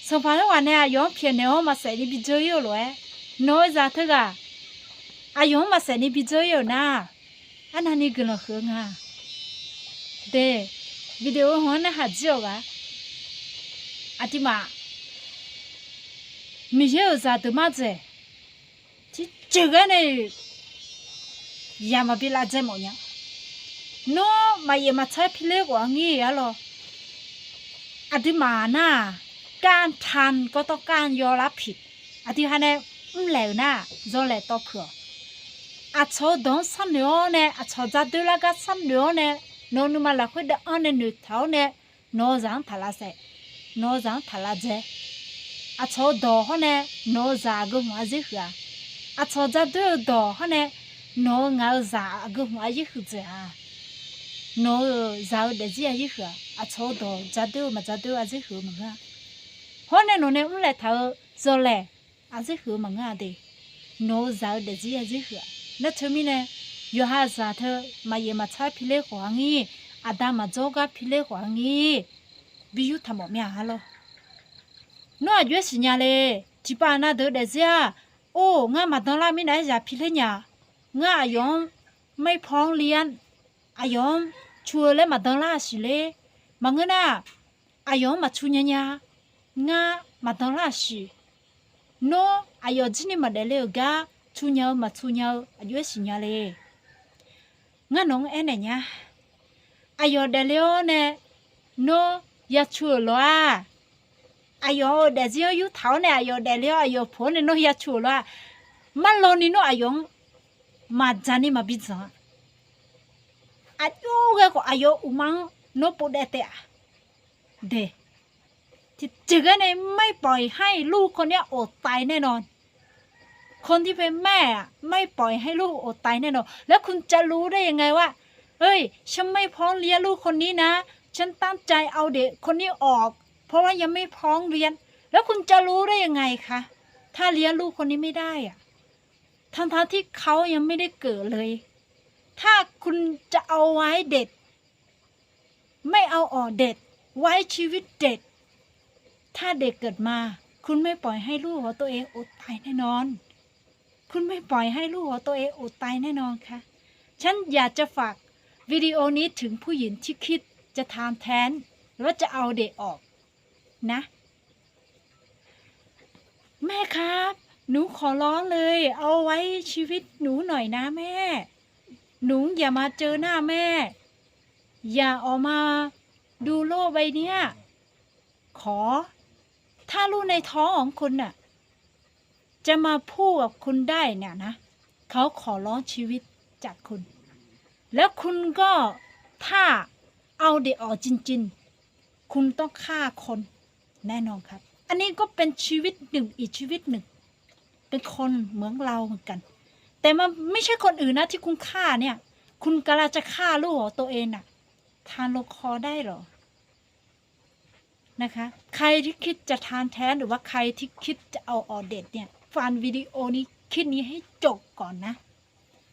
สภาพวันเนี่ยย้อนเพียงเนื้อมาใส่ในบิจอยู่เลยน้อยจะเถอะกะอาย้อนมาใส่ในบิจอยู่นะอันนั้นนี่ก็เลยเหงาเดวิดีโอหัวน่ะหาเจ้ากะอาทิมามีเยอะจะตัวมาเจที่เจอกันเนี่ยยามาพิลาเจหมดเนี่ยโน้มาเยี่ยมมาใช้พิเลกว่างี้อะหรออาทิมาน่ะการทันก็ต้องการยอมรับผิดอาทิฮันเนี่ยแล้วน่ะจะแล้วต่อเผื่ออาชอดอนสันเนาะเนี่ยอาชอจัดดูแลกันสันเนาะเนี่ยโน้นมาละคุยเดอันเนี่ยหนุ่ยเท่าเนี่ยโน้จังทลาเสโน้จังทลาเจอาชอดอเขาเนี่ยโน้จาก็มาจิเหรออาชอจัดดูดอเขาเนี่ยโน้เงาจาก็มาจิเหรอโน้จากเดี๋ยวจะจิเหรออาชอดอจัดดูมาจัดดูอาจิเหรอมั้งอ่ะเพราะเนี่ยโน้เนี่ยอุ้งเลยเท่าจะเลยอาจิเหรอมั้งอ่ะเดโน้จากเดี๋ยวจะจิเหรอนั่นทำไมเนี่ยยูฮาซาเธอมาเยี่ยมมาใช้พิเลขวางี้อาดามาโจกับพิเลขวางี้บิวทำหมดเนี่ยฮัลโหลน้าอยู่สิญญาเลยจีปานาเดอเดเซียโอ้ง่ามาตอนละไม่ไหนจะพิเลเนี่ยง่าอายองไม่พ้องเรียนอายองชัวเลยมาตอนละสิเลยมังเงิน่ะอายองมาชุญญาง่ามาตอนละสิโนอายองจีนี่มาเดเลยกะชุญญามาชุญญาอยู่สิญญาเลยง่าน้องเอ็นเนี่ยอายองเดเลยเนี่ยโนยาชัวล้ออายองเดจิอยู่เท่าเนี่ยอายองเดเลยอายองพ้นเนี่ยโนยาชัวล้อมันลนี่โนอายองมาจานี่มาบิดซังอายุเกก็อายองอุมังโนปุเดเตะเดที่จึกเนี่ยไม่ปล่อยให้ลูกคนเนี้ยอดตายแน่นอนคนที่เป็นแม่ไม่ปล่อยให้ลูกอดตายแน่นอนแล้วคุณจะรู้ได้ยังไงว่าเอ้ยฉันไม่พร้อมเลี้ยงลูกคนนี้นะฉันตั้งใจเอาเด็กคนนี้ออกเพราะว่ายังไม่พร้อมเรียนแล้วคุณจะรู้ได้ยังไงคะถ้าเลี้ยงลูกคนนี้ไม่ได้อะทั้งที่เขายังไม่ได้เกิดเลยถ้าคุณจะเอาไว้เด็ดไม่เอาออกเด็ดไว้ชีวิตเด็ดถ้าเด็กเกิดมาคุณไม่ปล่อยให้ลูกของตัวเองอดตายแน่นอนคุณไม่ปล่อยให้ลูกของตัวเองอดตายแน่นอนค่ะฉันอยากจะฝากวิดีโอนี้ถึงผู้หญิงที่คิดจะทานแทนหรือว่าจะเอาเด็กออกนะแม่ครับหนูขอร้องเลยเอาไว้ชีวิตหนูหน่อยนะแม่หนูอย่ามาเจอหน้าแม่อย่าออกมาดูโลกใบเนี้ยขอถ้าลูกในท้องของคุณน่ะจะมาพูดกับคุณได้เนี่ยนะเขาขอร้องชีวิตจากคุณแล้วคุณก็ถ้าเอาเด็กออกจริงๆคุณต้องฆ่าคนแน่นอนครับอันนี้ก็เป็นชีวิตหนึ่งอีกชีวิตหนึ่งเป็นคนเหมือนเราเหมือนกันแต่มันไม่ใช่คนอื่นนะที่คุณฆ่าเนี่ยคุณกำลังจะฆ่าลูกของตัวเองน่ะทานโลคอได้หรอนะคะใครที่คิดจะทานแท้หรือว่าใครที่คิดจะเอาออกเด็ดเนี่ยฟังวิดีโอนี้คลิปนี้ให้จบก่อนนะ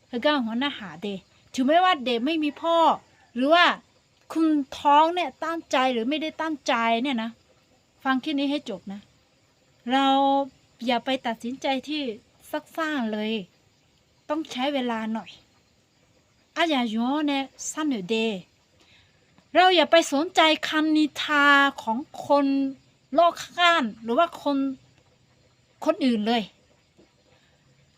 แล้วก็หัวหน้าหาเดถึงแม้ว่าเด็กไม่มีพ่อหรือว่าคุณท้องเนี่ยตั้งใจหรือไม่ได้ตั้งใจเนี่ยนะฟังคลิปนี้ให้จบนะเราอย่าไปตัดสินใจที่ซักซ่าเลยต้องใช้เวลาหน่อยอาอย่าย้อนเนี่ยสั้นหรือเดเราอย่าไปสนใจคำนิทาของคนรอบข้างหรือว่าคนอื่นเลย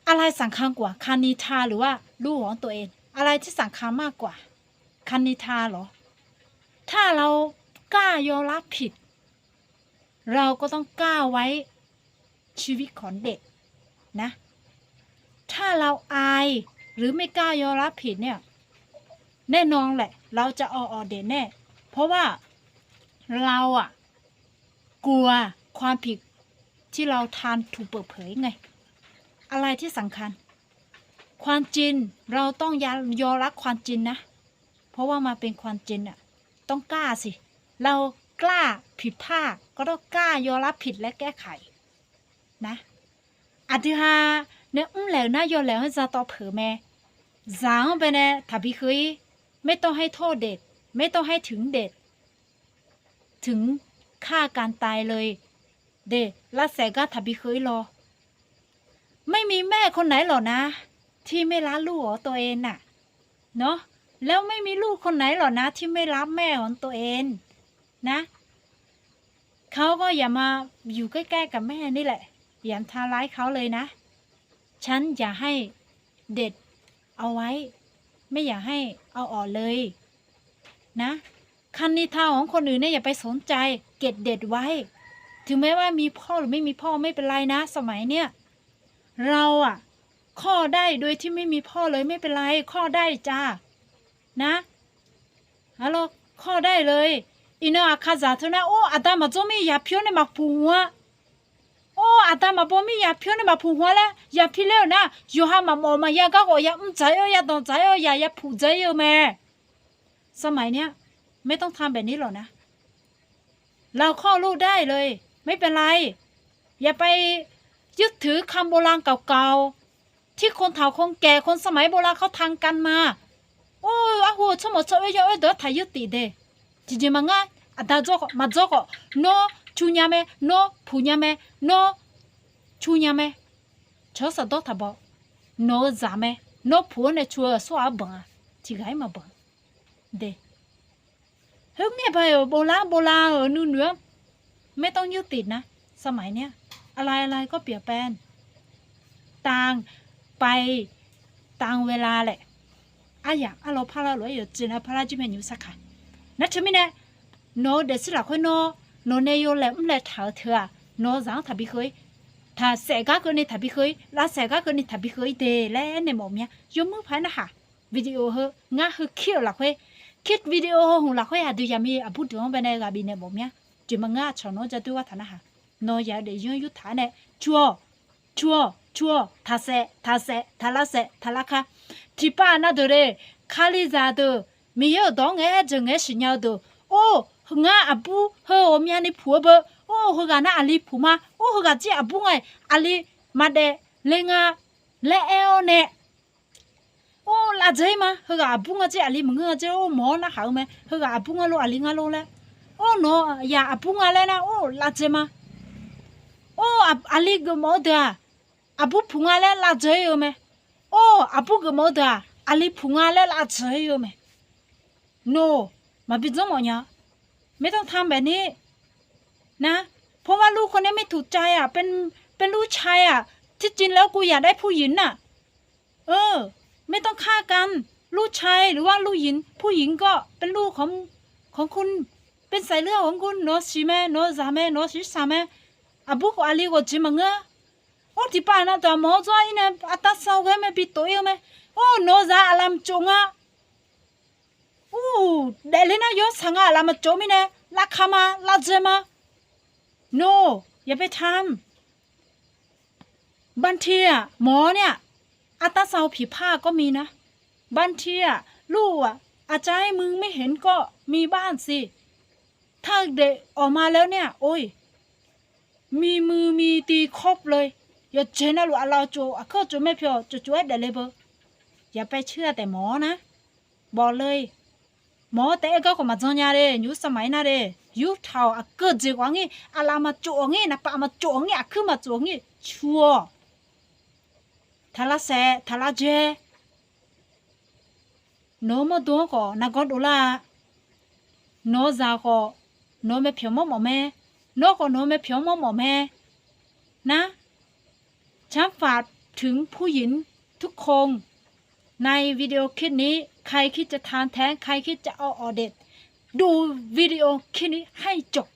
อะไรสำคัญกว่าคำนิทาหรือว่าลูกของตัวเองอะไรที่สำคัญมากกว่าคำนิทาเหรอถ้าเรากล้ายอมรับผิดเราก็ต้องกล้าไว้ชีวิตของเด็กนะถ้าเราอายหรือไม่กล้ายอมรับผิดเนี่ยแน่นอนแหละเราจะเอาออกเด็กแน่เพราะว่าเรากลัวความผิดที่เราทำถูกเปิดเผยไงอะไรที่สำคัญความจริงเราต้องยอมรับความจริงนะเพราะว่ามาเป็นความจริงต้องกล้าสิเรากล้าผิดพลาดก็ต้องกล้ายอมรับผิดและแก้ไขนะอันที่ห้าเนี่ยแล้วนะยอมแล้วให้จะต่อเผยแม่จางไปเนี่ยถ้าพี่เคยไม่ต้องให้โทษเด็กไม่ต้องให้ถึงเด็กถึงฆ่าการตายเลย เดละแสก็ทับพี่เคยรอไม่มีแม่คนไหนหรอกนะ ที่ไม่รักลูกของตัวเองน่ะเนาะแล้วไม่มีลูกคนไหนหรอกนะ ที่ไม่รักแม่ของตัวเองนะเขาก็อย่ามาอยู่ใกล้ๆกับแม่นี่แหละอย่าทำร้ายเขาเลยนะฉันอย่าให้เด็ดเอาไว้ไม่อยากให้เอาออกเลยนะคันนิทานของคนอื่นเนี่ยอย่าไปสนใจเก็บเด็ดไว้ถึงแม้ว่ามีพ่อหรือไม่มีพ่อไม่เป็นไรนะสมัยเนี้ยเราอะข้อได้โดยที่ไม่มีพ่อเลยไม่เป็นไรข้อได้จ้านะฮัลโหลข้อได้เลยอินเนอร์อาคาซาเท่านั้นโอ้อาตามาจมีอย่าเพี้ยนในมาผัวโอ้อาตามาบ่มีอย่าเพี้ยนในมาผัวแล้วอย่าพี่เลี้ยวนะอยู่ห้ามามอมาอย่าก็อย่าใจอย่าต้องใจอย่าผูใจแม่สมัยเนี้ยไม่ต้องทำแบบนี้หรอกนะเราข้อลูกได้เลยไม่เป็นไรอย่าไปยึดถือคำโบราณเก่าๆที่คนเฒ่าคนแก่คนสมัยโบราณเขาทางกันมาโอ้อาหัวชมชเอ้ยเด้อถ่ายยึดติเด้จริงๆมันง่ายอาตาจอกมาจอกโนชูญาเมโนผู้ญาเมโนชูญาเมชอสะดอทบ่โนซาเมโนผู้เนี่ยชัวสวาบังที่ไงมาบังเด้เฮ้ยเนี่ยไปโบราณนู่นเนื้อไม่ต้องยึดติดนะสมัยเนี้ยอะไรก็เปลี่ยนแปลงต่างไปต่างเวลาแหละอย่าเราพาเราหรืออยู่จีนพาเราจีเป็นอยู่สักค่ะนั่นใช่ไหมเนี่ยโนเด็กสิหลักคนโนเนี่ยอยู่แล้วมันเลยเท่าเธอโนจังทับพี่เคยถ้าเสกก็เนี่ยทับพี่เคยลาเสกก็เนี่ยทับพี่เคยเดแล้วเนี่ยหมอเมียยกมือพายนะค่ะวิดีโอเหรอง่าเหรอคิดหลักเว้ยคิดวิดีโอของหลักเว้ยดูยามีพูดถึงไปในกับบินเนี่ยหมอเมียจีมันง่าชอนโนจะดูว่าท่านนะค่ะโนอยากเดี๋ยวยุท่านเนี่ยชัวทาเสทาลาเสทาลาค่ะที่ป้าน่าดูเลยคาลิซาดูมีเยอะดองจังสิญญาดูโอ้ง่าปูเฮออเมียนี่ผัวเบอโอ้เฮกาน่าอลีผัวมาโอ้เฮกาจีปูไงอลีมาเดเลงาเลเอลเนโอ้ลาใจมาเฮกาปูงาจีอลีมึงาจีโอ้หมอนะหาวไหมเฮกาปูงาโลอลีงาโลแล้วโอ้โนอย่าปูงาเลยนะโอ้ลาใจมาโอ้อลีกมอดาปูพุงาเลลาใจอยู่ไหมโอ้ปูกมอดาอลีพุงาเลลาใจอยู่ไหมโนมาบิดจมอเนี่ยไม่ต้องทำแบบนี้นะเพราะว่าลูกคนนี้ไม่ถูกใจเป็นลูกชายที่จริงแล้วกูอยากได้ผู้หญิงน่ะไม่ต้องฆ่ากันลูกชายหรือว่าลูกหญิงผู้หญิงก็เป็นลูกของคุณเป็นสายเลือดของคุณโนชิแม่โนซาแม่โนชิสาแม่บุกอาลีก็จิมังโอ้ที่ป้าน่ะตัวหมอจ้อยเนี่ยตาสาวแกไม่ปิดตัวยังไหมโอ้โนซาอารามจงโอ้เดลิน่ายอสังอาลามาโจมิเนลาคามาลาเจมาโนอย่าไปทำบางทีหมอเนี่ยตาสาวผีผ้าก็มีนะบางทีลูกอาจจะให้มึงไม่เห็นก็มีบ้านสิถ้าเด็กออกมาแล้วเนี่ยโอ้ยมีมือมีตีครบเลยอย่าเจนนะลูกเราโจก็โจไม่เพียวโจเดลิเบอร์อย่าไปเชื่อแต่หมอนะบอกเลยหมอแต่ก็มาจงยาเลยยุสมัยน่ะเลยยุเท่าเกิดจีกว่างี้ลามาโจงี้นะปะมาโจงี้ขึ้นมาโจงี้ชัวทาลาเสทาลาเจโนมาดูก็นักก็ดูละโนซาก็โนไม่เพียวมอแม่โนก็โนไม่เพียวมอแม่นะฉันฝากถึงผู้หญิงทุกคนในวิดีโอคลิปนี้ใครคิดจะทานแท้งใครคิดจะเอาออเด็ดดูวิดีโอคลิปนี้ให้จบ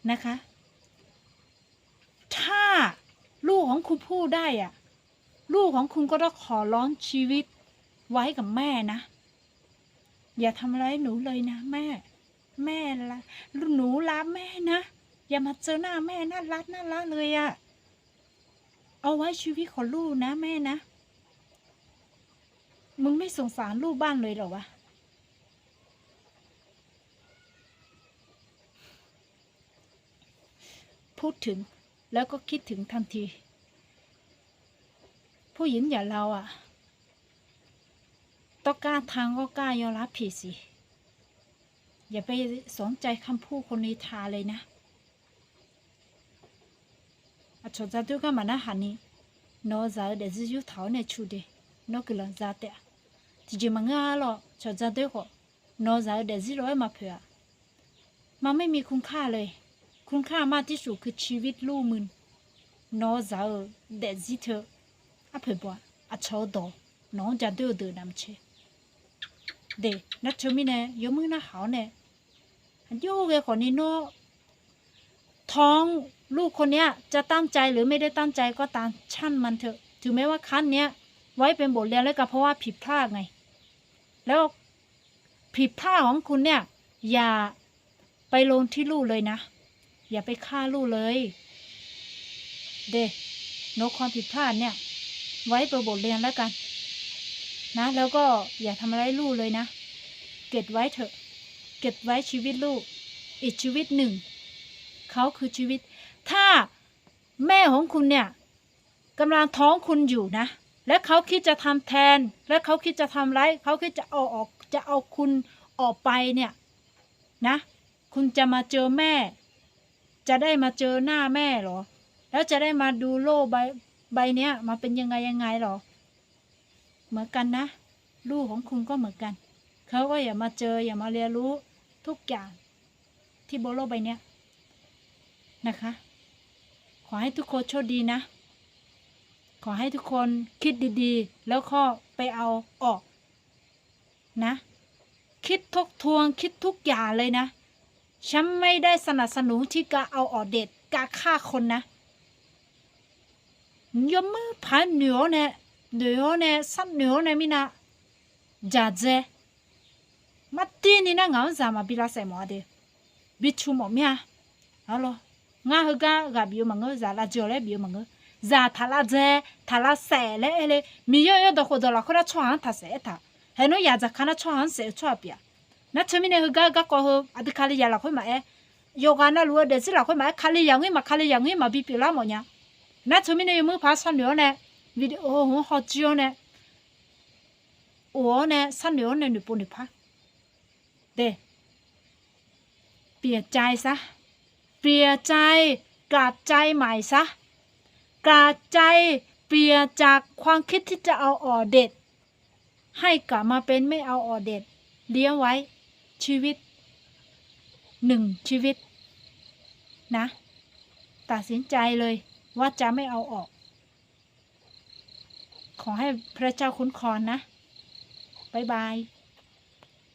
นะคะถ้าลูกของคุณพูดได้ลูกของคุณก็ต้องขอร้องชีวิตไว้กับแม่นะอย่าทำอะไรหนูเลยนะแม่ละหนูรักแม่นะอย่ามาเจอหน้าแม่น่ารักเลยเอาไว้ชีวิตของลูกนะแม่นะมึงไม่สงสารลูกบ้านเลยเหรอวะพูดถึงแล้วก็คิดถึงทันทีผู้หญิงอย่างเราต้องกล้าทางก็กล้ายอมรับผิดสิอย่าไปสนใจคำพูดคนนิทาเลยนะ ชดจะตัวก็มานะหันนี่น้อจะเดี๋ยวจะอยู่เท้าเนี่ยชูเดน้อก็เลยจะแต่ที่จะมังงะหรอชดจะตัวก็น้อจะเดี๋ยวจะร้อยมาเผื่อมันไม่มีคุณค่าเลยคุณค่ามากที่สุดคือชีวิตลูกมึงน้อจะเดี๋ยวจะเธออะเผื่อบ่อะชอบดอน้องจะตัวเดินนำเชเดนัดชมิเนี่ยยมึงน่าหาวเนี่ยโยกคนนี้โน่ท้องลูกคนเนี้ยจะตั้งใจหรือไม่ได้ตั้งใจก็ตามช่างมันเถอะถึงแม้ว่าคันเนี้ยไว้เป็นบทเรียนแล้วก็เพราะว่าผิดพลาดไงแล้วผิดพลาดของคุณเนี่ยอย่าไปลงที่ลูกเลยนะอย่าไปฆ่าลูกเลยเดโนความผิดพลาดเนี่ยไว้เป็นบทเรียนแล้วกันนะแล้วก็อย่าทำอะไรลูกเลยนะเก็บไว้เถอะเก็บไว้ชีวิตลูกอีกชีวิตหนึ่งเขาคือชีวิตถ้าแม่ของคุณเนี่ยกำลังท้องคุณอยู่นะและเขาคิดจะทำแทนและเขาคิดจะทำร้ายเขาคิดจะเอาคุณออกไปเนี่ยนะคุณจะมาเจอแม่จะได้มาเจอหน้าแม่หรอแล้วจะได้มาดูโลกใบเนี้ยมาเป็นยังไงหรอเหมือนกันนะลูกของคุณก็เหมือนกันเขาก็อย่ามาเจออย่ามาเรียนรู้ทุกอย่างที่บนโลกใบเนี้ยนะคะขอให้ทุกคนโชคดีนะขอให้ทุกคนคิดดีๆแล้วก็ไปเอาออกนะคิดทบทวนคิดทุกอย่างเลยนะฉันไม่ได้สนับสนุนที่การเอาออกเด็ดการฆ่าคนนะยมมือผ่านเหนือเนี่ยสัตว์เหนือเนี่ยมินะจ่าเจมาตีนี่นะงาจะมาบิลาเสมอเดบิชูหมอมีอะฮัลโหลงาฮกะกับบิวมังเกจะลาจ่อเลยบิวมังเกจะทาลาเจทาลาเสเลยมีเยอะๆดอกดอกคนละช่วงทัศน์ท่าเห็นว่าอยากจะขณะช่วงเสียช่วงเปียนัดชมิเนี่ยฮกะก็ฮอดีคาลียาละคนมาโยกานะรู้เดี๋ยวสิละคนมาคาลียังงี้มาบิปิละหมดเนี่ยนัดชมิเนี่ยมือพาสันเหนือเนี่ยวิดีโอหัวหอจิโอเนี่ยโอ้เนี่ยสันเหนือเนี่ยหนูปุ่นหนูพักเด้เปลี่ยนใจซะเปลี่ยนใจกลับใจใหม่ซะกลับใจเปลี่ยนจากความคิดที่จะเอาออกเด็ดให้กลับมาเป็นไม่เอาออกเด็ดเลี้ยงไว้ชีวิตหนึ่งชีวิตนะตัดสินใจเลยว่าจะไม่เอาออกขอให้พระเจ้าคุ้มครองนะบ๊ายบาย